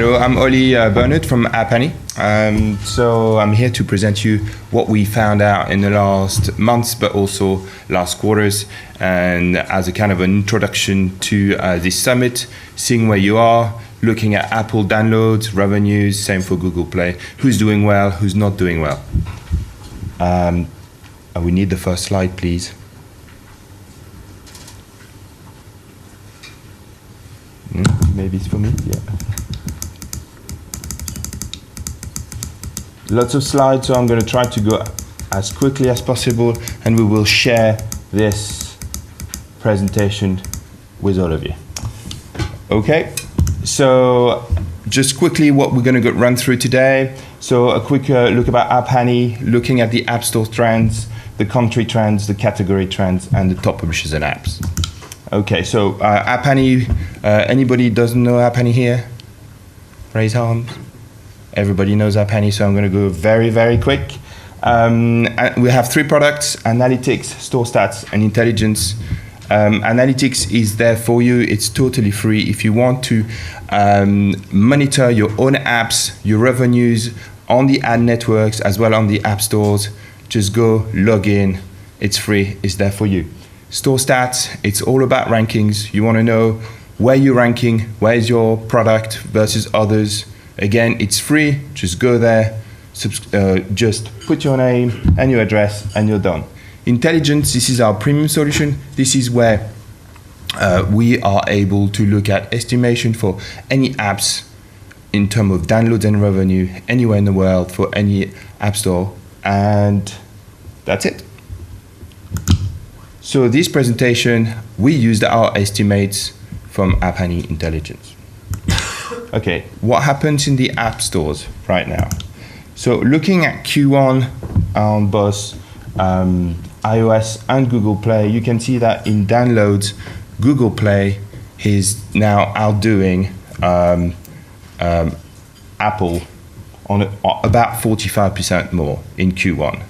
Hello, I'm Oli Bernard from App Annie. So I'm here to present you what we found out in the last months, but also last quarters, and as a kind of an introduction to this summit, seeing where you are, looking at Apple downloads, revenues, same for Google Play, who's doing well, who's not doing well. We need the first slide, please. Maybe it's for me, yeah. Lots of slides, so I'm going to try to go as quickly as possible, and we will share this presentation with all of you. Okay, so just quickly what we're going to run through today. So a quick look about App Annie, looking at the App Store trends, the country trends, the category trends, and the top publishers and apps. Okay, so App Annie, anybody doesn't know App Annie here? Raise hands. Everybody knows App Annie, so I'm going to go very, very quick. We have three products: Analytics, Store Stats, and Intelligence. Analytics is there for you. It's totally free. If you want to monitor your own apps, your revenues on the ad networks as well on the app stores, just go log in. It's free. It's there for you. Store Stats, it's all about rankings. You want to know where you're ranking, where is your product versus others. Again, it's free. Just go there, just put your name and your address, and you're done. Intelligence, this is our premium solution. This is where we are able to look at estimation for any apps in terms of downloads and revenue anywhere in the world for any app store, and that's it. So this presentation, we used our estimates from App Annie Intelligence. Okay, what happens in the app stores right now? So looking at Q1 on both iOS and Google Play, you can see that in downloads, Google Play is now outdoing Apple on about 45% more in Q1.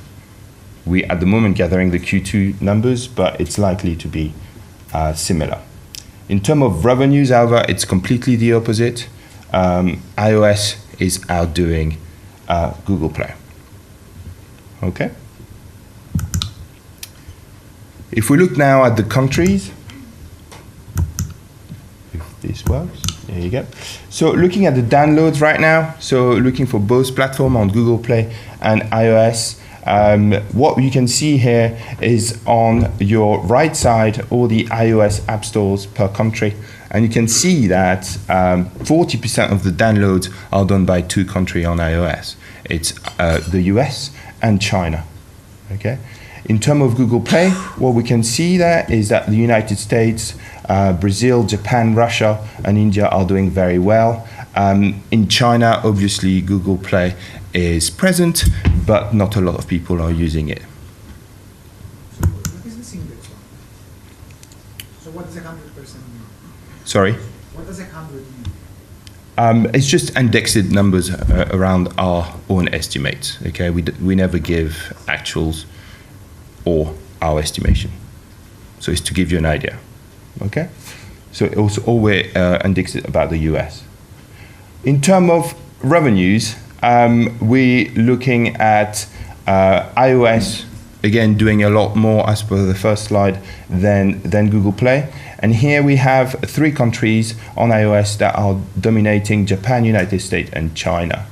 We at the moment gathering the Q2 numbers, but it's likely to be similar. In terms of revenues, however, it's completely the opposite. iOS is outdoing Google Play. Okay. If we look now at the countries, if this works, there you go. So looking at the downloads right now, so looking for both platforms on Google Play and iOS, what you can see here is on your right side all the iOS app stores per country, and you can see that 40% of the downloads are done by two countries on iOS. It's the US and China. Okay. In terms of Google Play, what we can see there is that the United States, Brazil, Japan, Russia, and India are doing very well. In China, obviously, Google Play is present, but not a lot of people are using it. So what is this index one? So what does 100% mean? Sorry? What does 100 mean? It's just indexed numbers around our own estimates. Okay, we never give actuals or our estimation. So it's to give you an idea. Okay? So it also always indexed about the US. In terms of revenues, we're looking at iOS, again, doing a lot more as per the first slide than Google Play. And here we have three countries on iOS that are dominating: Japan, United States, and China.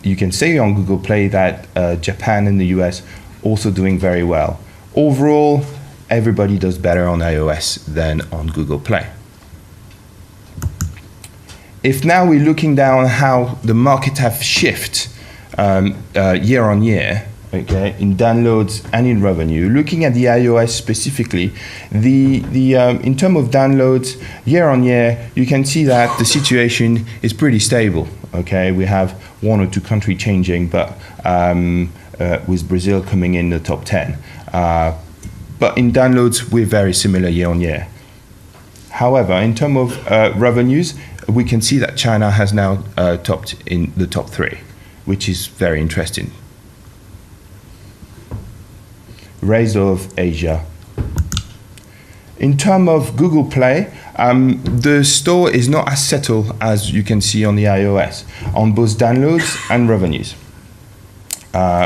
You can see on Google Play that Japan and the US also doing very well. Overall, everybody does better on iOS than on Google Play. If now we're looking down how the market have shifted year on year, okay, in downloads and in revenue, looking at the iOS specifically, in terms of downloads year on year, you can see that the situation is pretty stable. Okay, we have one or two countries changing, but with Brazil coming in the top 10. But in downloads, we're very similar year on year. However, in terms of revenues, we can see that China has now topped in the top 3, which is very interesting. Rest of Asia. In terms of Google Play, The store is not as settled as you can see on the iOS, on both downloads and revenues.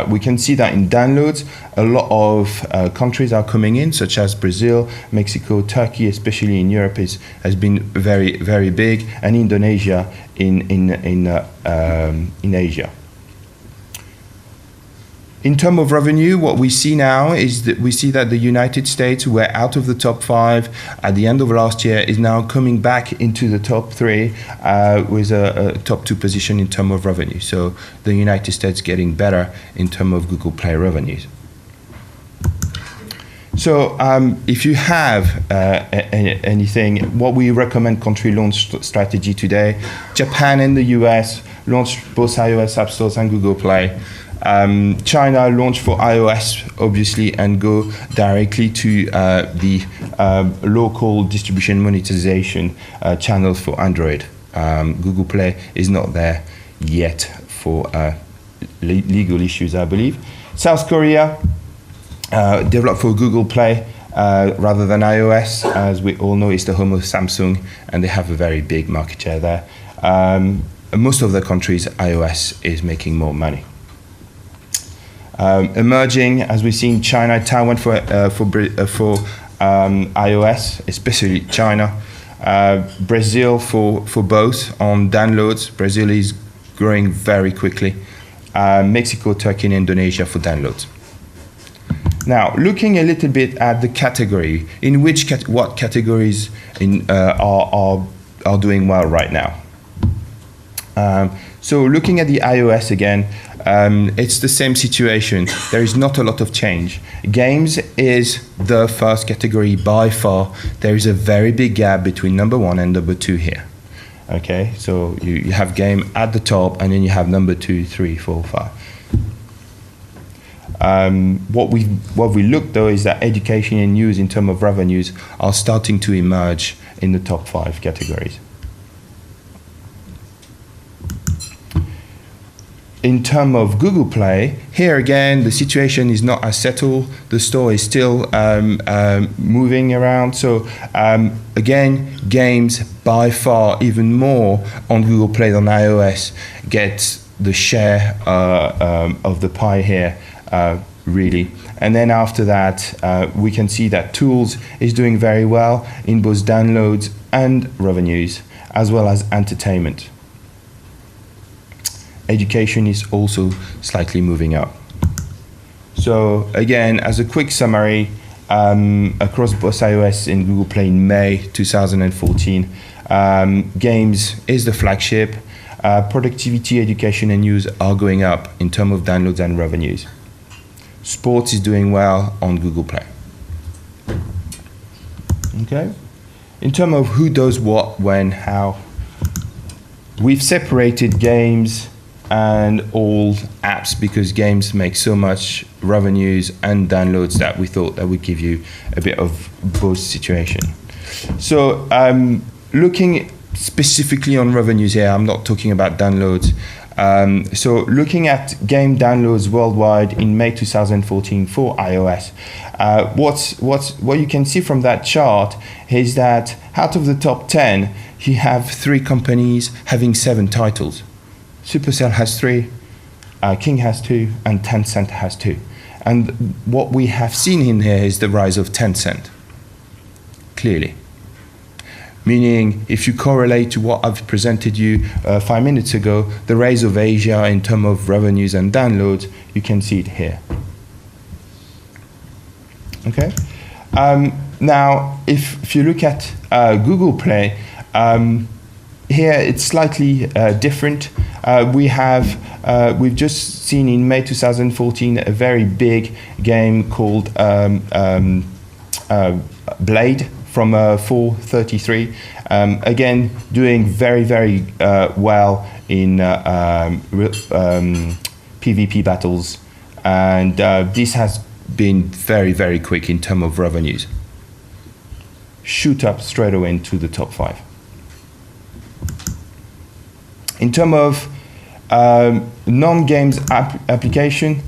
We can see that in downloads, a lot of countries are coming in, such as Brazil, Mexico, Turkey, especially in Europe, has been very, very big, and Indonesia in Asia. In terms of revenue, what we see now is that we see that the United States, who were out of the top 5 at the end of last year, is now coming back into the top 3 with a top 2 position in terms of revenue. So the United States getting better in terms of Google Play revenues. So if you have anything, what we recommend country launch strategy today, Japan and the US launched both iOS app stores and Google Play. China launched for iOS, obviously, and go directly to the local distribution monetization channels for Android. Google Play is not there yet for legal issues, I believe. South Korea developed for Google Play rather than iOS. As we all know, it's the home of Samsung, and they have a very big market share there. Most of the countries, iOS is making more money. Emerging, as we see in China, Taiwan for iOS, especially China. Brazil for both on downloads. Brazil is growing very quickly. Mexico, Turkey, and Indonesia for downloads. Now, looking a little bit at the category, in which what categories are doing well right now. So looking at the iOS again, it's the same situation. There is not a lot of change. Games is the first category by far. There is a very big gap between number 1 and number 2 here. Okay, so you have game at the top, and then you have number 2, 3, 4, 5. What we look though is that education and news in terms of revenues are starting to emerge in the top 5 categories. In terms of Google Play, here again, the situation is not as settled. The store is still moving around. So again, games by far even more on Google Play than iOS gets the share of the pie here, really. And then after that, we can see that tools is doing very well in both downloads and revenues, as well as entertainment. Education is also slightly moving up. So again, as a quick summary, across both iOS and Google Play in May 2014, games is the flagship. Productivity, education, and news are going up in terms of downloads and revenues. Sports is doing well on Google Play. Okay. In terms of who does what, when, how, we've separated games and all apps because games make so much revenues and downloads that we thought that would give you a bit of both situation. So looking specifically on revenues here, I'm not talking about downloads. So looking at game downloads worldwide in May 2014 for iOS, what you can see from that chart is that out of the top 10, you have 3 companies having 7 titles. Supercell has 3, King has 2, and Tencent has 2. And what we have seen in here is the rise of Tencent, clearly. Meaning, if you correlate to what I've presented you 5 minutes ago, the rise of Asia in terms of revenues and downloads, you can see it here. Okay. Now, if you look at Google Play, here it's slightly different. We've just seen in May 2014 a very big game called Blade from 433. Again, doing very, very well in PvP battles, and this has been very, very quick in terms of revenues. Shoot up straight away into the top 5. In terms of non-games application,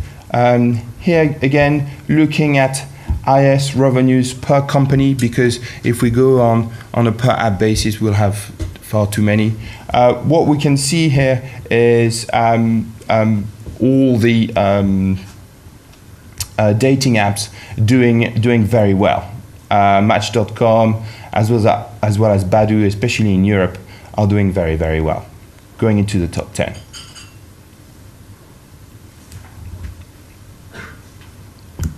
here again, looking at IS revenues per company, because if we go on a per app basis, we'll have far too many. What we can see here is all the dating apps doing very well. Match.com, as well as Badoo, especially in Europe, are doing very, very well, going into the top 10.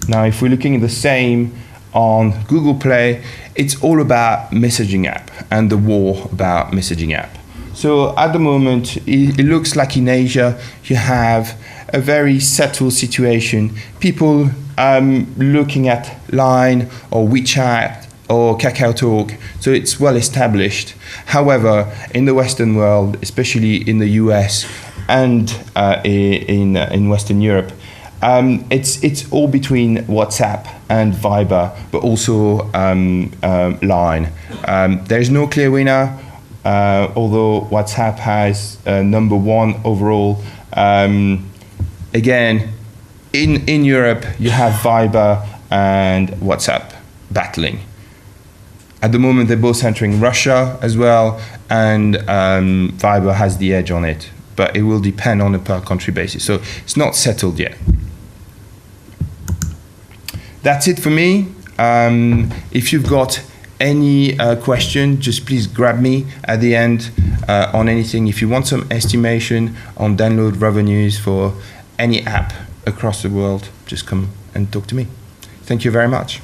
Now, if we're looking at the same on Google Play, it's all about messaging app and the war about messaging app. So at the moment, it looks like in Asia, you have a very settled situation. People looking at Line or WeChat or KakaoTalk, so it's well established. However, in the Western world, especially in the US and in Western Europe, it's all between WhatsApp and Viber, but also Line. There's no clear winner, although WhatsApp has number one overall. Again, in Europe, you have Viber and WhatsApp battling. At the moment, they're both entering Russia as well, and Viber has the edge on it, but it will depend on a per country basis. So it's not settled yet. That's it for me. If you've got any question, just please grab me at the end on anything. If you want some estimation on download revenues for any app across the world, just come and talk to me. Thank you very much.